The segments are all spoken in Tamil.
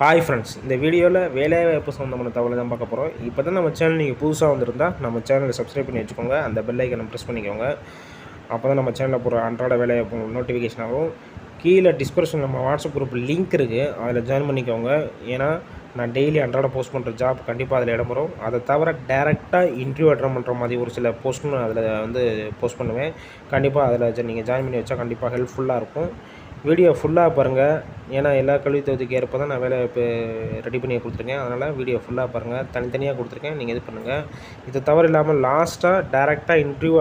ஹாய் ஃப்ரெண்ட்ஸ், இந்த வீடியோவில் வேலைவாய்ப்பு சம்மந்தமான தகவலை தான் பார்க்க போகிறோம். இப்போ தான் நம்ம சேனல் நீங்கள் புதுசாக வந்திருந்தால் நம்ம சேனலை சப்ஸ்கிரைப் பண்ணி வச்சுக்கோங்க. அந்த பெல் ஐக்கனை ப்ரெஸ் பண்ணிக்கோங்க. அப்போ தான் நம்ம சேனலில் போகிற அன்றாட வேலைவாய்ப்பு நோட்டிஃபிகேஷன் ஆகும். கீழே டிஸ்கிரிப்ஷன் நம்ம வாட்ஸ்அப் குரூப் லிங்க் இருக்குது, அதில் ஜாயின் பண்ணிக்கோங்க. ஏன்னா நான் டெய்லி அன்றாட போஸ்ட் பண்ணுற ஜாப் கண்டிப்பாக அதில் இடம் வரும். அதை தவிர டேரெக்டாக இன்டர்வியூ அட்டன் பண்ணுற மாதிரி ஒரு சில போஸ்ட்டும் அதில் போஸ்ட் பண்ணுவேன். கண்டிப்பாக அதில் நீங்கள் ஜாயின் பண்ணி வச்சா கண்டிப்பாக ஹெல்ப்ஃபுல்லாக இருக்கும். வீடியோ ஃபுல்லாக பாருங்கள். ஏன்னா எல்லா கல்வி தகுதிக்கு ஏற்ப தான் நான் வேலைவாய்ப்பு ரெடி பண்ணி கொடுத்துருக்கேன். அதனால் வீடியோ ஃபுல்லாக பாருங்கள். தனித்தனியாக கொடுத்துருக்கேன், நீங்கள் இது பண்ணுங்கள். இது தவிர இல்லாமல் லாஸ்ட்டாக டேரெக்டாக இன்டர்வியூ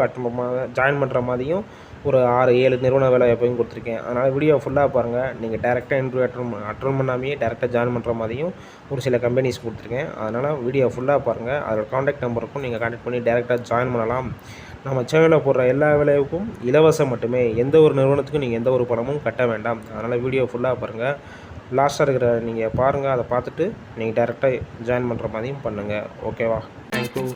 ஜாயின் பண்ணுற மாதிரியும் ஒரு 6-7 நிறுவன வேலைவாய்ப்பையும் கொடுத்துருக்கேன். அதனால் வீடியோ ஃபுல்லாக பாருங்கள். நீங்கள் டேரெக்டாக இன்டர்வியூ அட்டன் பண்ணாமையே டேரெக்டாக ஜாயின் பண்ணுற மாதிரியும் ஒரு சில கம்பெனிஸ் கொடுத்துருக்கேன். அதனால் வீடியோ ஃபுல்லாக பாருங்கள். அதோட காண்டாக்ட் நம்பருக்கும் நீங்கள் காண்டாக்ட் பண்ணி டேரெக்டாக ஜாயின் பண்ணலாம். நம்ம சேனலில் போடுற எல்லா வேலைக்கும் இலவசம் மட்டுமே. எந்த ஒரு நிறுவனத்துக்கும் நீங்கள் எந்த ஒரு பணமும் கட்ட வேண்டாம். அதனால் வீடியோ ஃபுல்லாக பாருங்கள். லாஸ்ட்டாக இருக்கிற நீங்கள் பாருங்கள். அதை பார்த்துட்டு நீங்கள் டேரெக்டாக ஜாயின் பண்ணுற மாதிரியும் பண்ணுங்கள். ஓகேவா? தேங்க்யூ.